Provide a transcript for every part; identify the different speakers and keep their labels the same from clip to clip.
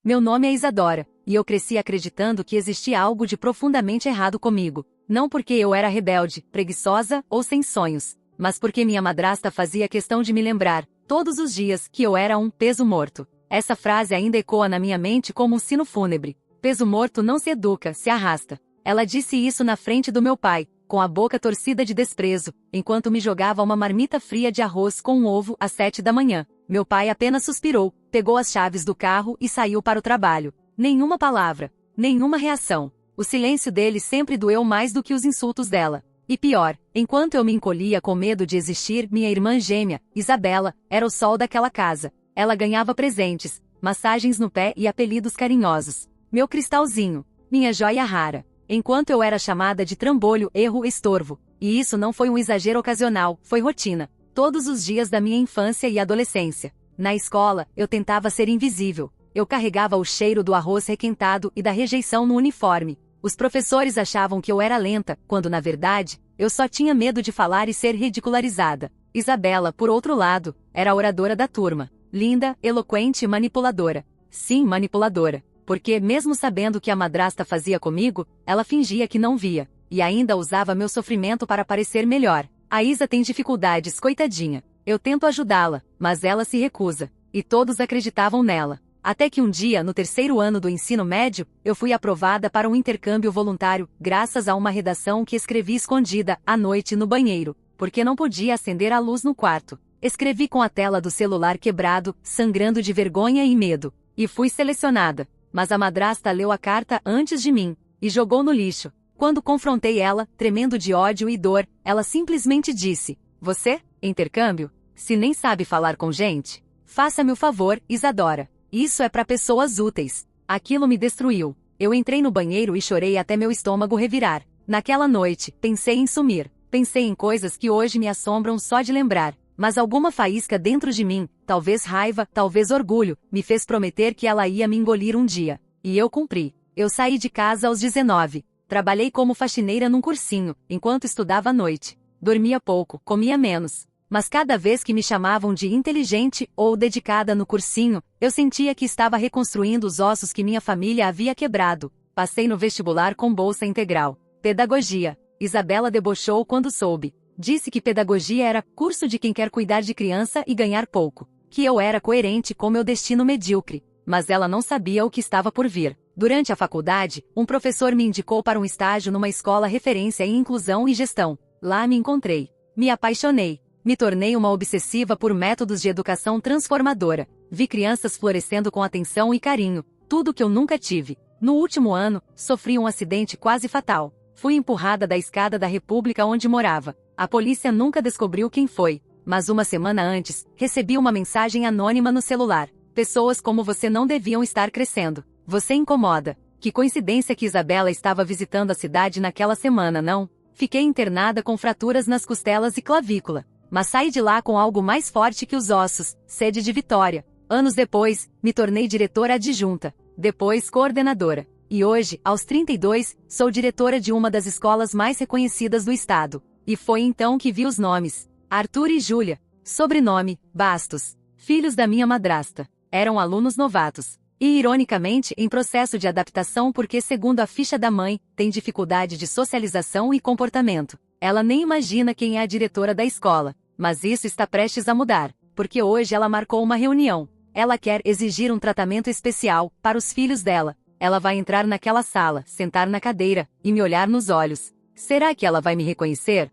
Speaker 1: Meu nome é Isadora, e eu cresci acreditando que existia algo de profundamente errado comigo. Não porque eu era rebelde, preguiçosa ou sem sonhos, mas porque minha madrasta fazia questão de me lembrar, todos os dias, que eu era um peso morto. Essa frase ainda ecoa na minha mente como um sino fúnebre. Peso morto não se educa, se arrasta. Ela disse isso na frente do meu pai, com a boca torcida de desprezo, enquanto me jogava uma marmita fria de arroz com um ovo às 7 da manhã. Meu pai apenas suspirou, pegou as chaves do carro e saiu para o trabalho. Nenhuma palavra, nenhuma reação. O silêncio dele sempre doeu mais do que os insultos dela. E pior, enquanto eu me encolhia com medo de existir, minha irmã gêmea, Isabela, era o sol daquela casa. Ela ganhava presentes, massagens no pé e apelidos carinhosos. Meu cristalzinho, minha joia rara. Enquanto eu era chamada de trambolho, erro, estorvo. E isso não foi um exagero ocasional, foi rotina. Todos os dias da minha infância e adolescência. Na escola, eu tentava ser invisível. Eu carregava o cheiro do arroz requentado e da rejeição no uniforme. Os professores achavam que eu era lenta, quando na verdade, eu só tinha medo de falar e ser ridicularizada. Isabela, por outro lado, era a oradora da turma. Linda, eloquente e manipuladora. Sim, manipuladora. Porque, mesmo sabendo o que a madrasta fazia comigo, ela fingia que não via. E ainda usava meu sofrimento para parecer melhor. A Isa tem dificuldades, coitadinha. Eu tento ajudá-la, mas ela se recusa. E todos acreditavam nela. Até que um dia, no 3º ano do ensino médio, eu fui aprovada para um intercâmbio voluntário, graças a uma redação que escrevi escondida, à noite no banheiro, porque não podia acender a luz no quarto. Escrevi com a tela do celular quebrado, sangrando de vergonha e medo. E fui selecionada. Mas a madrasta leu a carta antes de mim, e jogou no lixo. Quando confrontei ela, tremendo de ódio e dor, ela simplesmente disse: "Você? Intercâmbio? Se nem sabe falar com gente? Faça-me o favor, Isadora. Isso é para pessoas úteis." Aquilo me destruiu. Eu entrei no banheiro e chorei até meu estômago revirar. Naquela noite, pensei em sumir. Pensei em coisas que hoje me assombram só de lembrar. Mas alguma faísca dentro de mim, talvez raiva, talvez orgulho, me fez prometer que ela ia me engolir um dia. E eu cumpri. Eu saí de casa aos 19. Trabalhei como faxineira num cursinho, enquanto estudava à noite. Dormia pouco, comia menos. Mas cada vez que me chamavam de inteligente ou dedicada no cursinho, eu sentia que estava reconstruindo os ossos que minha família havia quebrado. Passei no vestibular com bolsa integral. Pedagogia. Isabela debochou quando soube. Disse que pedagogia era curso de quem quer cuidar de criança e ganhar pouco. Que eu era coerente com meu destino medíocre. Mas ela não sabia o que estava por vir. Durante a faculdade, um professor me indicou para um estágio numa escola referência em inclusão e gestão. Lá me encontrei. Me apaixonei. Me tornei uma obsessiva por métodos de educação transformadora. Vi crianças florescendo com atenção e carinho. Tudo que eu nunca tive. No último ano, sofri um acidente quase fatal. Fui empurrada da escada da República onde morava. A polícia nunca descobriu quem foi. Mas uma semana antes, recebi uma mensagem anônima no celular. Pessoas como você não deviam estar crescendo. Você incomoda. Que coincidência que Isabela estava visitando a cidade naquela semana, não? Fiquei internada com fraturas nas costelas e clavícula. Mas saí de lá com algo mais forte que os ossos, sede de vitória. Anos depois, me tornei diretora adjunta. Depois coordenadora. E hoje, aos 32, sou diretora de uma das escolas mais reconhecidas do estado. E foi então que vi os nomes. Arthur e Júlia. Sobrenome, Bastos. Filhos da minha madrasta. Eram alunos novatos. E ironicamente em processo de adaptação porque, segundo a ficha da mãe, tem dificuldade de socialização e comportamento. Ela nem imagina quem é a diretora da escola. Mas isso está prestes a mudar, porque hoje ela marcou uma reunião. Ela quer exigir um tratamento especial para os filhos dela. Ela vai entrar naquela sala, sentar na cadeira, e me olhar nos olhos. Será que ela vai me reconhecer?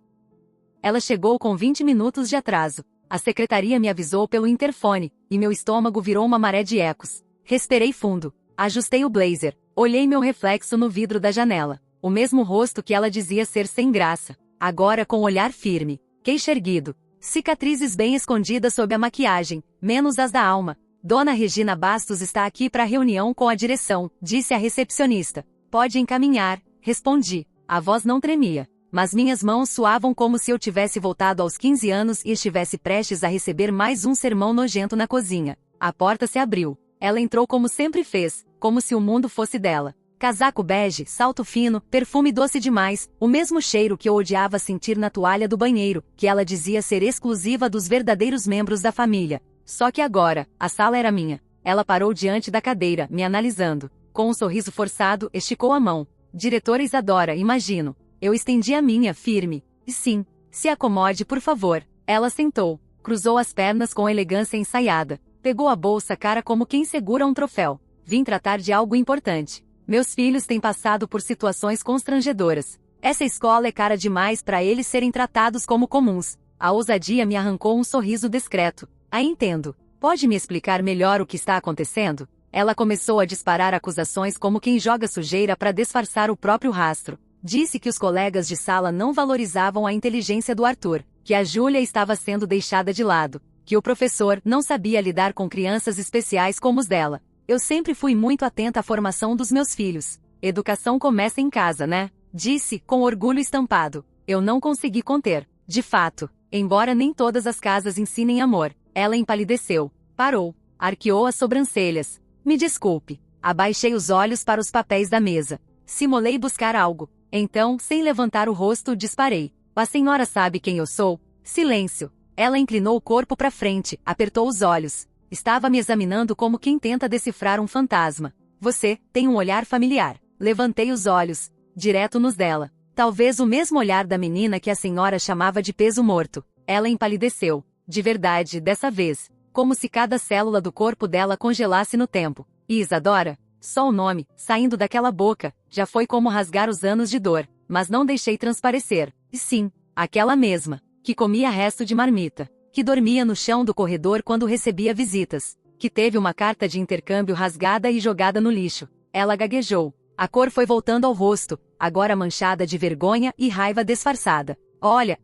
Speaker 1: Ela chegou com 20 minutos de atraso. A secretaria me avisou pelo interfone, e meu estômago virou uma maré de ecos. Respirei fundo. Ajustei o blazer. Olhei meu reflexo no vidro da janela. O mesmo rosto que ela dizia ser sem graça. Agora com olhar firme. Queixo erguido. Cicatrizes bem escondidas sob a maquiagem, menos as da alma. Dona Regina Bastos está aqui para a reunião com a direção, disse a recepcionista. Pode encaminhar, respondi. A voz não tremia. Mas minhas mãos suavam como se eu tivesse voltado aos 15 anos e estivesse prestes a receber mais um sermão nojento na cozinha. A porta se abriu. Ela entrou como sempre fez, como se o mundo fosse dela. Casaco bege, salto fino, perfume doce demais, o mesmo cheiro que eu odiava sentir na toalha do banheiro, que ela dizia ser exclusiva dos verdadeiros membros da família. Só que agora, a sala era minha. Ela parou diante da cadeira, me analisando. Com um sorriso forçado, esticou a mão. Diretora Isadora, imagino. Eu estendi a minha, firme. E sim, se acomode, por favor. Ela sentou, cruzou as pernas com elegância ensaiada. Pegou a bolsa cara como quem segura um troféu. Vim tratar de algo importante. Meus filhos têm passado por situações constrangedoras. Essa escola é cara demais para eles serem tratados como comuns. A ousadia me arrancou um sorriso discreto. Entendo. Pode me explicar melhor o que está acontecendo? Ela começou a disparar acusações como quem joga sujeira para disfarçar o próprio rastro. Disse que os colegas de sala não valorizavam a inteligência do Arthur, que a Júlia estava sendo deixada de lado, que o professor não sabia lidar com crianças especiais como os dela. Eu sempre fui muito atenta à formação dos meus filhos. Educação começa em casa, né? Disse, com orgulho estampado. Eu não consegui conter. De fato, embora nem todas as casas ensinem amor. Ela empalideceu. Parou. Arqueou as sobrancelhas. Me desculpe. Abaixei os olhos para os papéis da mesa. Simulei buscar algo. Então, sem levantar o rosto, disparei. A senhora sabe quem eu sou? Silêncio. Ela inclinou o corpo para frente, apertou os olhos. Estava me examinando como quem tenta decifrar um fantasma. Você tem um olhar familiar. Levantei os olhos, direto nos dela. Talvez o mesmo olhar da menina que a senhora chamava de peso morto. Ela empalideceu. De verdade, dessa vez. Como se cada célula do corpo dela congelasse no tempo. E Isadora? Só o nome, saindo daquela boca, já foi como rasgar os anos de dor. Mas não deixei transparecer. E sim, aquela mesma. Que comia resto de marmita. Que dormia no chão do corredor quando recebia visitas. Que teve uma carta de intercâmbio rasgada e jogada no lixo. Ela gaguejou. A cor foi voltando ao rosto, agora manchada de vergonha e raiva disfarçada. Olha,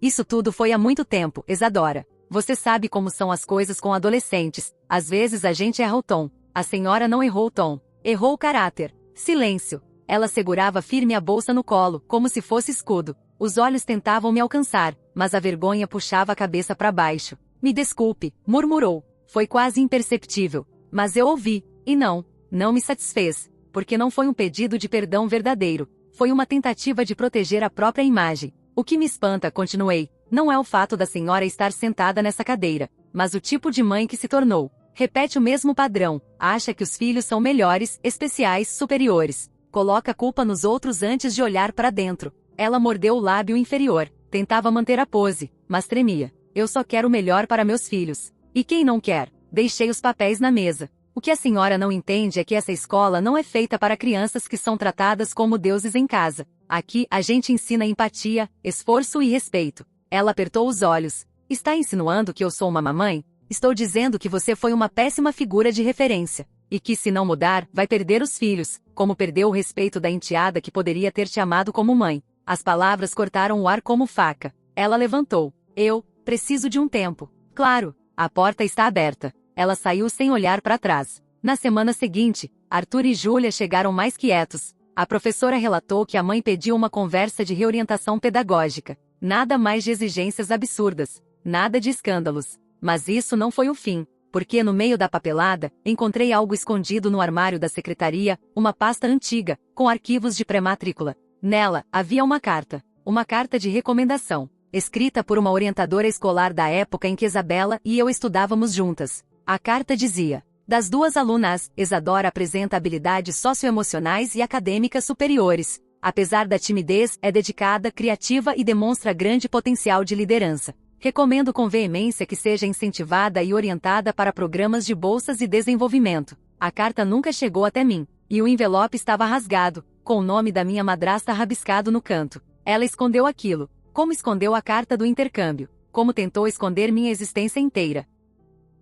Speaker 1: isso tudo foi há muito tempo, Isadora. Você sabe como são as coisas com adolescentes. Às vezes a gente erra o tom. A senhora não errou o tom. Errou o caráter. Silêncio. Ela segurava firme a bolsa no colo, como se fosse escudo. Os olhos tentavam me alcançar, mas a vergonha puxava a cabeça para baixo. Me desculpe, murmurou. Foi quase imperceptível. Mas eu ouvi. E não me satisfez. Porque não foi um pedido de perdão verdadeiro. Foi uma tentativa de proteger a própria imagem. O que me espanta, continuei, não é o fato da senhora estar sentada nessa cadeira, mas o tipo de mãe que se tornou. Repete o mesmo padrão, acha que os filhos são melhores, especiais, superiores. Coloca a culpa nos outros antes de olhar para dentro. Ela mordeu o lábio inferior, tentava manter a pose, mas tremia. Eu só quero o melhor para meus filhos. E quem não quer? Deixei os papéis na mesa. O que a senhora não entende é que essa escola não é feita para crianças que são tratadas como deuses em casa. Aqui, a gente ensina empatia, esforço e respeito. Ela apertou os olhos. Está insinuando que eu sou uma mamãe? Estou dizendo que você foi uma péssima figura de referência. E que se não mudar, vai perder os filhos, como perdeu o respeito da enteada que poderia ter te amado como mãe. As palavras cortaram o ar como faca. Ela levantou. Eu preciso de um tempo. Claro, a porta está aberta. Ela saiu sem olhar para trás. Na semana seguinte, Arthur e Júlia chegaram mais quietos. A professora relatou que a mãe pediu uma conversa de reorientação pedagógica. Nada mais de exigências absurdas. Nada de escândalos. Mas isso não foi o fim, porque no meio da papelada, encontrei algo escondido no armário da secretaria, uma pasta antiga, com arquivos de pré-matrícula. Nela, havia uma carta de recomendação, escrita por uma orientadora escolar da época em que Isabela e eu estudávamos juntas. A carta dizia: das duas alunas, Isadora apresenta habilidades socioemocionais e acadêmicas superiores. Apesar da timidez, é dedicada, criativa e demonstra grande potencial de liderança. Recomendo com veemência que seja incentivada e orientada para programas de bolsas e desenvolvimento. A carta nunca chegou até mim, e o envelope estava rasgado, com o nome da minha madrasta rabiscado no canto. Ela escondeu aquilo, como escondeu a carta do intercâmbio, como tentou esconder minha existência inteira.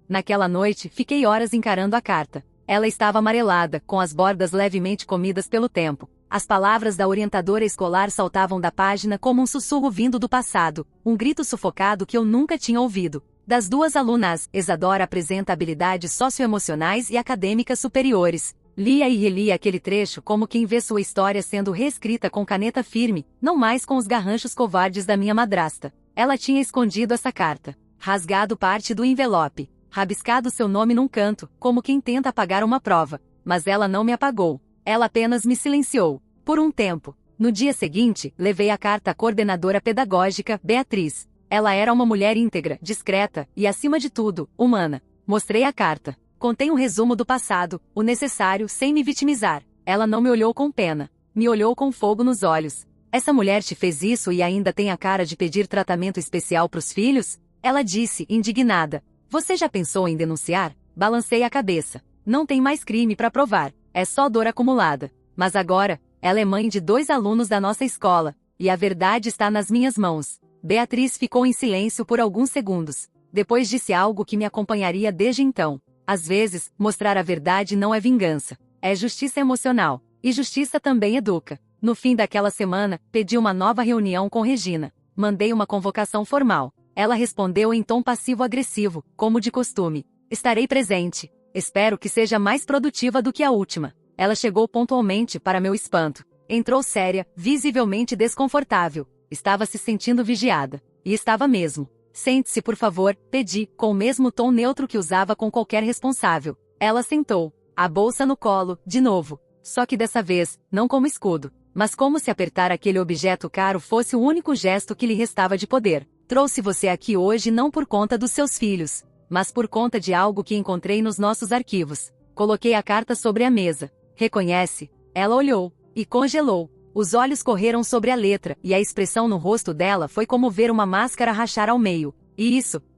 Speaker 1: Naquela noite, fiquei horas encarando a carta. Ela estava amarelada, com as bordas levemente comidas pelo tempo. As palavras da orientadora escolar saltavam da página como um sussurro vindo do passado, um grito sufocado que eu nunca tinha ouvido. Das duas alunas, Isadora apresenta habilidades socioemocionais e acadêmicas superiores. Lia e relia aquele trecho como quem vê sua história sendo reescrita com caneta firme, não mais com os garranchos covardes da minha madrasta. Ela tinha escondido essa carta, rasgado parte do envelope, rabiscado seu nome num canto, como quem tenta apagar uma prova. Mas ela não me apagou. Ela apenas me silenciou. Por um tempo. No dia seguinte, levei a carta à coordenadora pedagógica, Beatriz. Ela era uma mulher íntegra, discreta e, acima de tudo, humana. Mostrei a carta. Contei um resumo do passado, o necessário, sem me vitimizar. Ela não me olhou com pena. Me olhou com fogo nos olhos. Essa mulher te fez isso e ainda tem a cara de pedir tratamento especial pros filhos? Ela disse, indignada. Você já pensou em denunciar? Balancei a cabeça. Não tem mais crime para provar. É só dor acumulada. Mas agora, ela é mãe de 2 alunos da nossa escola. E a verdade está nas minhas mãos. Beatriz ficou em silêncio por alguns segundos. Depois disse algo que me acompanharia desde então. Às vezes, mostrar a verdade não é vingança. É justiça emocional. E justiça também educa. No fim daquela semana, pedi uma nova reunião com Regina. Mandei uma convocação formal. Ela respondeu em tom passivo-agressivo, como de costume. Estarei presente. Espero que seja mais produtiva do que a última. Ela chegou pontualmente para meu espanto. Entrou séria, visivelmente desconfortável. Estava se sentindo vigiada. E estava mesmo. Sente-se, por favor, pedi, com o mesmo tom neutro que usava com qualquer responsável. Ela sentou. A bolsa no colo, de novo. Só que dessa vez, não como escudo, mas como se apertar aquele objeto caro fosse o único gesto que lhe restava de poder. Trouxe você aqui hoje não por conta dos seus filhos, mas por conta de algo que encontrei nos nossos arquivos. Coloquei a carta sobre a mesa. Reconhece? Ela olhou. E congelou. Os olhos correram sobre a letra, e a expressão no rosto dela foi como ver uma máscara rachar ao meio. E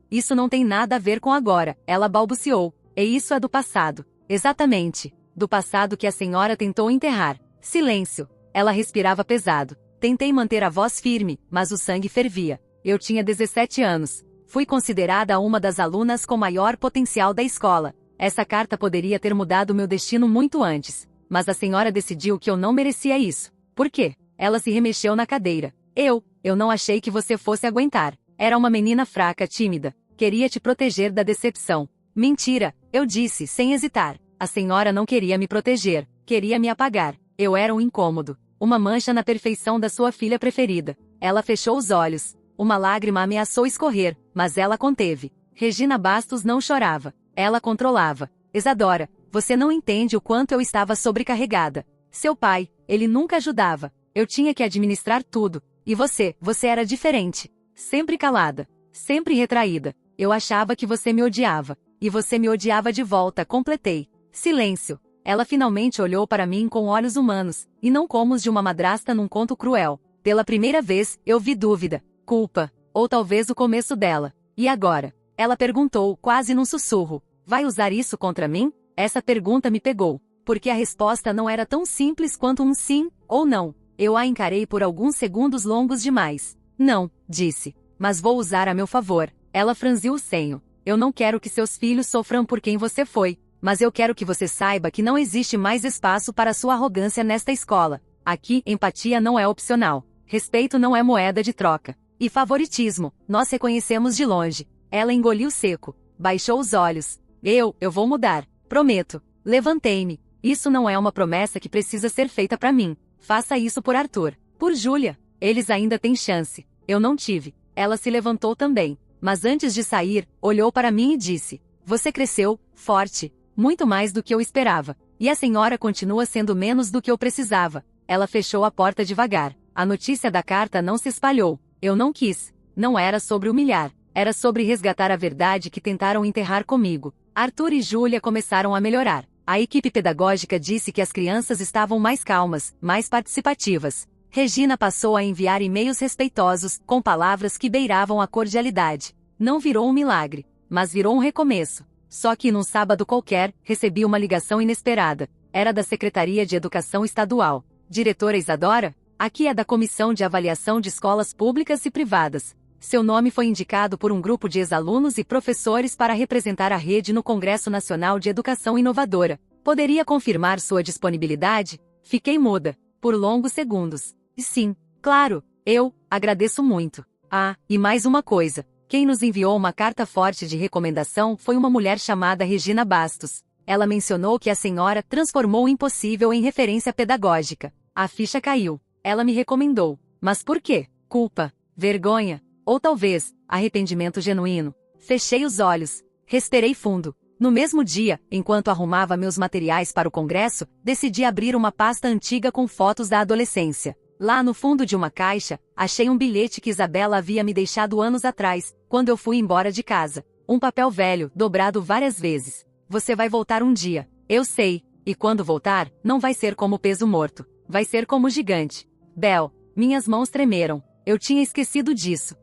Speaker 1: isso não tem nada a ver com agora, ela balbuciou. E isso é do passado. Exatamente. Do passado que a senhora tentou enterrar. Silêncio. Ela respirava pesado. Tentei manter a voz firme, mas o sangue fervia. Eu tinha 17 anos. Fui considerada uma das alunas com maior potencial da escola. Essa carta poderia ter mudado meu destino muito antes. Mas a senhora decidiu que eu não merecia isso. Por quê? Ela se remexeu na cadeira. Eu não achei que você fosse aguentar. Era uma menina fraca, tímida. Queria te proteger da decepção. Mentira, eu disse, sem hesitar. A senhora não queria me proteger. Queria me apagar. Eu era um incômodo. Uma mancha na perfeição da sua filha preferida. Ela fechou os olhos. Uma lágrima ameaçou escorrer, mas ela conteve. Regina Bastos não chorava. Ela controlava. Isadora, você não entende o quanto eu estava sobrecarregada. Seu pai, ele nunca ajudava. Eu tinha que administrar tudo. E você era diferente. Sempre calada. Sempre retraída. Eu achava que você me odiava. E você me odiava de volta, completei. Silêncio. Ela finalmente olhou para mim com olhos humanos, e não como os de uma madrasta num conto cruel. Pela primeira vez, eu vi dúvida, culpa, ou talvez o começo dela. E agora? Ela perguntou, quase num sussurro. Vai usar isso contra mim? Essa pergunta me pegou, porque a resposta não era tão simples quanto um sim ou não. Eu a encarei por alguns segundos longos demais. Não, disse. Mas vou usar a meu favor. Ela franziu o senho. Eu não quero que seus filhos sofram por quem você foi. Mas eu quero que você saiba que não existe mais espaço para sua arrogância nesta escola. Aqui, empatia não é opcional. Respeito não é moeda de troca. E favoritismo, nós reconhecemos de longe. Ela engoliu seco. Baixou os olhos. Eu vou mudar. Prometo. Levantei-me. Isso não é uma promessa que precisa ser feita para mim. Faça isso por Arthur. Por Júlia. Eles ainda têm chance. Eu não tive. Ela se levantou também. Mas antes de sair, olhou para mim e disse. Você cresceu, forte. Muito mais do que eu esperava. E a senhora continua sendo menos do que eu precisava. Ela fechou a porta devagar. A notícia da carta não se espalhou. Eu não quis. Não era sobre humilhar. Era sobre resgatar a verdade que tentaram enterrar comigo. Arthur e Júlia começaram a melhorar. A equipe pedagógica disse que as crianças estavam mais calmas, mais participativas. Regina passou a enviar e-mails respeitosos, com palavras que beiravam a cordialidade. Não virou um milagre, mas virou um recomeço. Só que num sábado qualquer, recebi uma ligação inesperada. Era da Secretaria de Educação Estadual. Diretora Isadora? Aqui é da Comissão de Avaliação de Escolas Públicas e Privadas. Seu nome foi indicado por um grupo de ex-alunos e professores para representar a rede no Congresso Nacional de Educação Inovadora. Poderia confirmar sua disponibilidade? Fiquei muda, por longos segundos. E sim, claro, eu agradeço muito. Ah, e mais uma coisa. Quem nos enviou uma carta forte de recomendação foi uma mulher chamada Regina Bastos. Ela mencionou que a senhora transformou o impossível em referência pedagógica. A ficha caiu. Ela me recomendou. Mas por quê? Culpa? Vergonha? Ou talvez, arrependimento genuíno? Fechei os olhos. Respirei fundo. No mesmo dia, enquanto arrumava meus materiais para o congresso, decidi abrir uma pasta antiga com fotos da adolescência. Lá no fundo de uma caixa, achei um bilhete que Isabela havia me deixado anos atrás, quando eu fui embora de casa. Um papel velho, dobrado várias vezes. Você vai voltar um dia. Eu sei. E quando voltar, não vai ser como peso morto. Vai ser como gigante. Bel, minhas mãos tremeram. Eu tinha esquecido disso.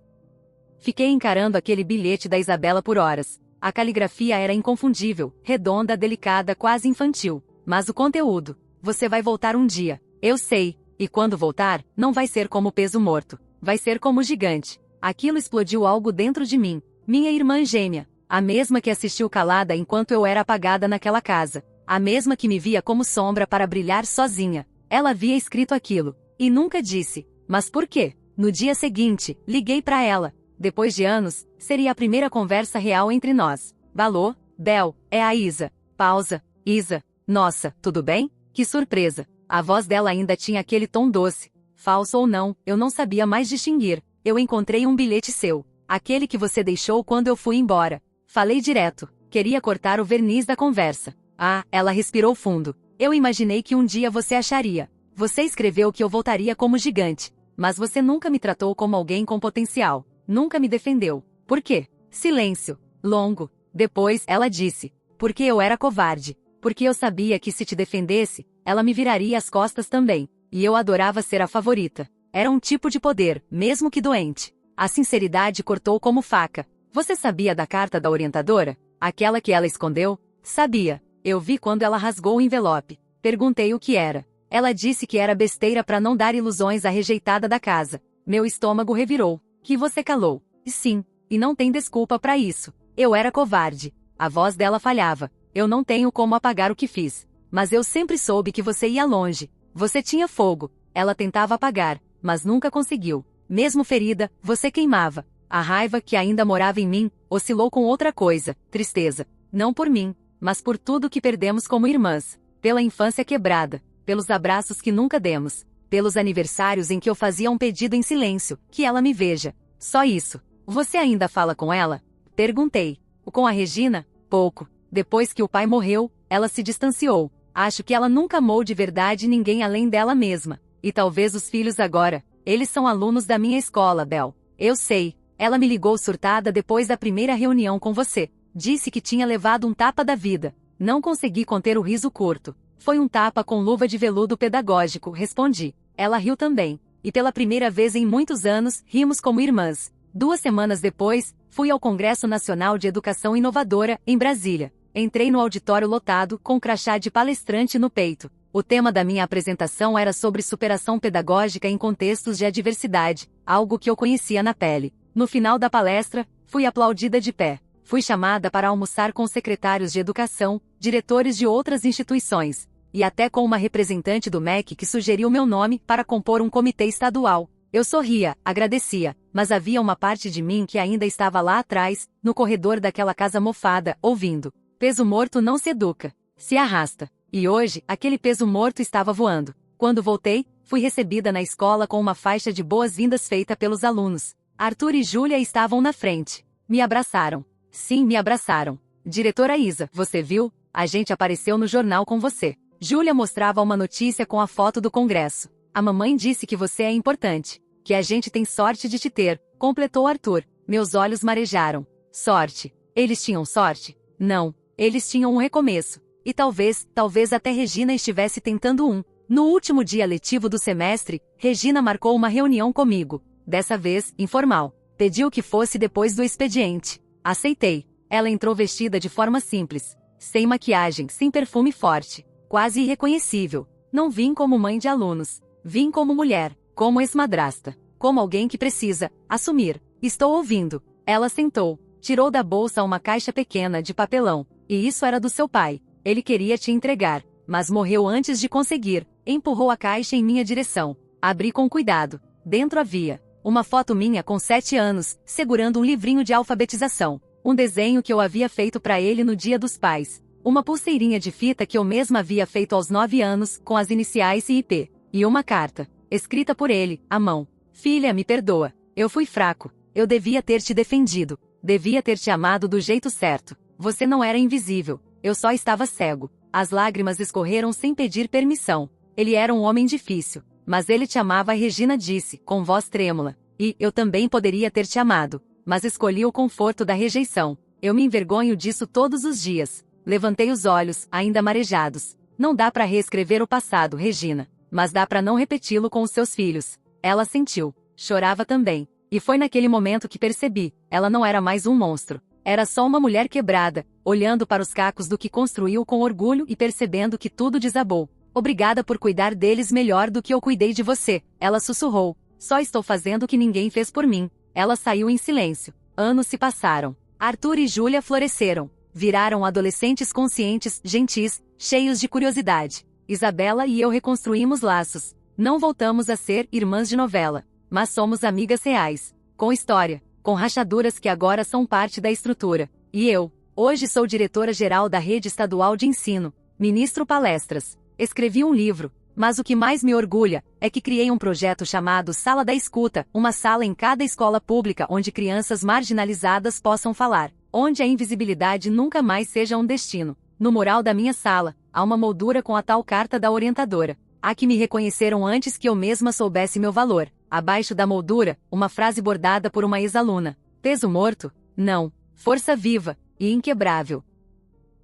Speaker 1: Fiquei encarando aquele bilhete da Isabela por horas. A caligrafia era inconfundível, redonda, delicada, quase infantil. Mas o conteúdo. Você vai voltar um dia. Eu sei. E quando voltar, não vai ser como peso morto. Vai ser como gigante. Aquilo explodiu algo dentro de mim. Minha irmã gêmea. A mesma que assistiu calada enquanto eu era apagada naquela casa. A mesma que me via como sombra para brilhar sozinha. Ela havia escrito aquilo. E nunca disse. Mas por quê? No dia seguinte, liguei para ela. Depois de anos, seria a primeira conversa real entre nós. Balô, Bel, é a Isa. Pausa. Isa. Nossa, tudo bem? Que surpresa. A voz dela ainda tinha aquele tom doce. Falso ou não, eu não sabia mais distinguir. Eu encontrei um bilhete seu. Aquele que você deixou quando eu fui embora. Falei direto. Queria cortar o verniz da conversa. Ah, ela respirou fundo. Eu imaginei que um dia você acharia. Você escreveu que eu voltaria como gigante. Mas você nunca me tratou como alguém com potencial. Nunca me defendeu. Por quê? Silêncio. Longo. Depois, ela disse. Porque eu era covarde. Porque eu sabia que se te defendesse, ela me viraria as costas também. E eu adorava ser a favorita. Era um tipo de poder, mesmo que doente. A sinceridade cortou como faca. Você sabia da carta da orientadora? Aquela que ela escondeu? Sabia. Eu vi quando ela rasgou o envelope. Perguntei o que era. Ela disse que era besteira para não dar ilusões à rejeitada da casa. Meu estômago revirou. Que você calou. E sim. E não tem desculpa para isso. Eu era covarde. A voz dela falhava. Eu não tenho como apagar o que fiz. Mas eu sempre soube que você ia longe. Você tinha fogo. Ela tentava apagar, mas nunca conseguiu. Mesmo ferida, você queimava. A raiva que ainda morava em mim, oscilou com outra coisa, tristeza. Não por mim, mas por tudo que perdemos como irmãs. Pela infância quebrada. Pelos abraços que nunca demos. Pelos aniversários em que eu fazia um pedido em silêncio, que ela me veja. Só isso. Você ainda fala com ela? Perguntei. Com a Regina? Pouco. Depois que o pai morreu, ela se distanciou. Acho que ela nunca amou de verdade ninguém além dela mesma. E talvez os filhos agora. Eles são alunos da minha escola, Bel. Eu sei. Ela me ligou surtada depois da primeira reunião com você. Disse que tinha levado um tapa da vida. Não consegui conter o riso curto. Foi um tapa com luva de veludo pedagógico, respondi. Ela riu também. E pela primeira vez em muitos anos, rimos como irmãs. 2 semanas depois, fui ao Congresso Nacional de Educação Inovadora, em Brasília. Entrei no auditório lotado, com crachá de palestrante no peito. O tema da minha apresentação era sobre superação pedagógica em contextos de adversidade, algo que eu conhecia na pele. No final da palestra, fui aplaudida de pé. Fui chamada para almoçar com secretários de educação, diretores de outras instituições, e até com uma representante do MEC que sugeriu meu nome para compor um comitê estadual. Eu sorria, agradecia, mas havia uma parte de mim que ainda estava lá atrás, no corredor daquela casa mofada, ouvindo. Peso morto não se educa, se arrasta. E hoje, aquele peso morto estava voando. Quando voltei, fui recebida na escola com uma faixa de boas-vindas feita pelos alunos. Arthur e Júlia estavam na frente. Me abraçaram. Sim, me abraçaram. Diretora Isa, você viu? A gente apareceu no jornal com você. Júlia mostrava uma notícia com a foto do congresso. A mamãe disse que você é importante. Que a gente tem sorte de te ter, completou Arthur. Meus olhos marejaram. Sorte. Eles tinham sorte? Não. Eles tinham um recomeço. E talvez até Regina estivesse tentando um. No último dia letivo do semestre, Regina marcou uma reunião comigo. Dessa vez, informal. Pediu que fosse depois do expediente. Aceitei. Ela entrou vestida de forma simples. Sem maquiagem, sem perfume forte. Quase irreconhecível. Não vim como mãe de alunos. Vim como mulher, como ex-madrasta. Como alguém que precisa assumir. Estou ouvindo. Ela sentou. Tirou da bolsa uma caixa pequena de papelão. E isso era do seu pai. Ele queria te entregar, mas morreu antes de conseguir. Empurrou a caixa em minha direção. Abri com cuidado. Dentro havia uma foto minha com 7 anos, segurando um livrinho de alfabetização. Um desenho que eu havia feito para ele no Dia dos Pais. Uma pulseirinha de fita que eu mesma havia feito aos 9 anos, com as iniciais IP. E uma carta, escrita por ele, à mão. Filha, me perdoa. Eu fui fraco. Eu devia ter te defendido. Devia ter te amado do jeito certo. Você não era invisível. Eu só estava cego. As lágrimas escorreram sem pedir permissão. Ele era um homem difícil. Mas ele te amava, a Regina disse, com voz trêmula. E eu também poderia ter te amado. Mas escolhi o conforto da rejeição. Eu me envergonho disso todos os dias. Levantei os olhos, ainda marejados. Não dá pra reescrever o passado, Regina. Mas dá pra não repeti-lo com os seus filhos. Ela sentiu. Chorava também. E foi naquele momento que percebi. Ela não era mais um monstro. Era só uma mulher quebrada, olhando para os cacos do que construiu com orgulho e percebendo que tudo desabou. Obrigada por cuidar deles melhor do que eu cuidei de você, ela sussurrou. Só estou fazendo o que ninguém fez por mim. Ela saiu em silêncio. Anos se passaram. Arthur e Júlia floresceram. Viraram adolescentes conscientes, gentis, cheios de curiosidade. Isabela e eu reconstruímos laços. Não voltamos a ser irmãs de novela, mas somos amigas reais. Com história, com rachaduras que agora são parte da estrutura. E eu, hoje sou diretora-geral da Rede Estadual de Ensino, ministro palestras. Escrevi um livro, mas o que mais me orgulha é que criei um projeto chamado Sala da Escuta, uma sala em cada escola pública onde crianças marginalizadas possam falar, onde a invisibilidade nunca mais seja um destino. No mural da minha sala, há uma moldura com a tal carta da orientadora. Há que me reconheceram antes que eu mesma soubesse meu valor. Abaixo da moldura, uma frase bordada por uma ex-aluna. Peso morto? Não. Força viva e inquebrável.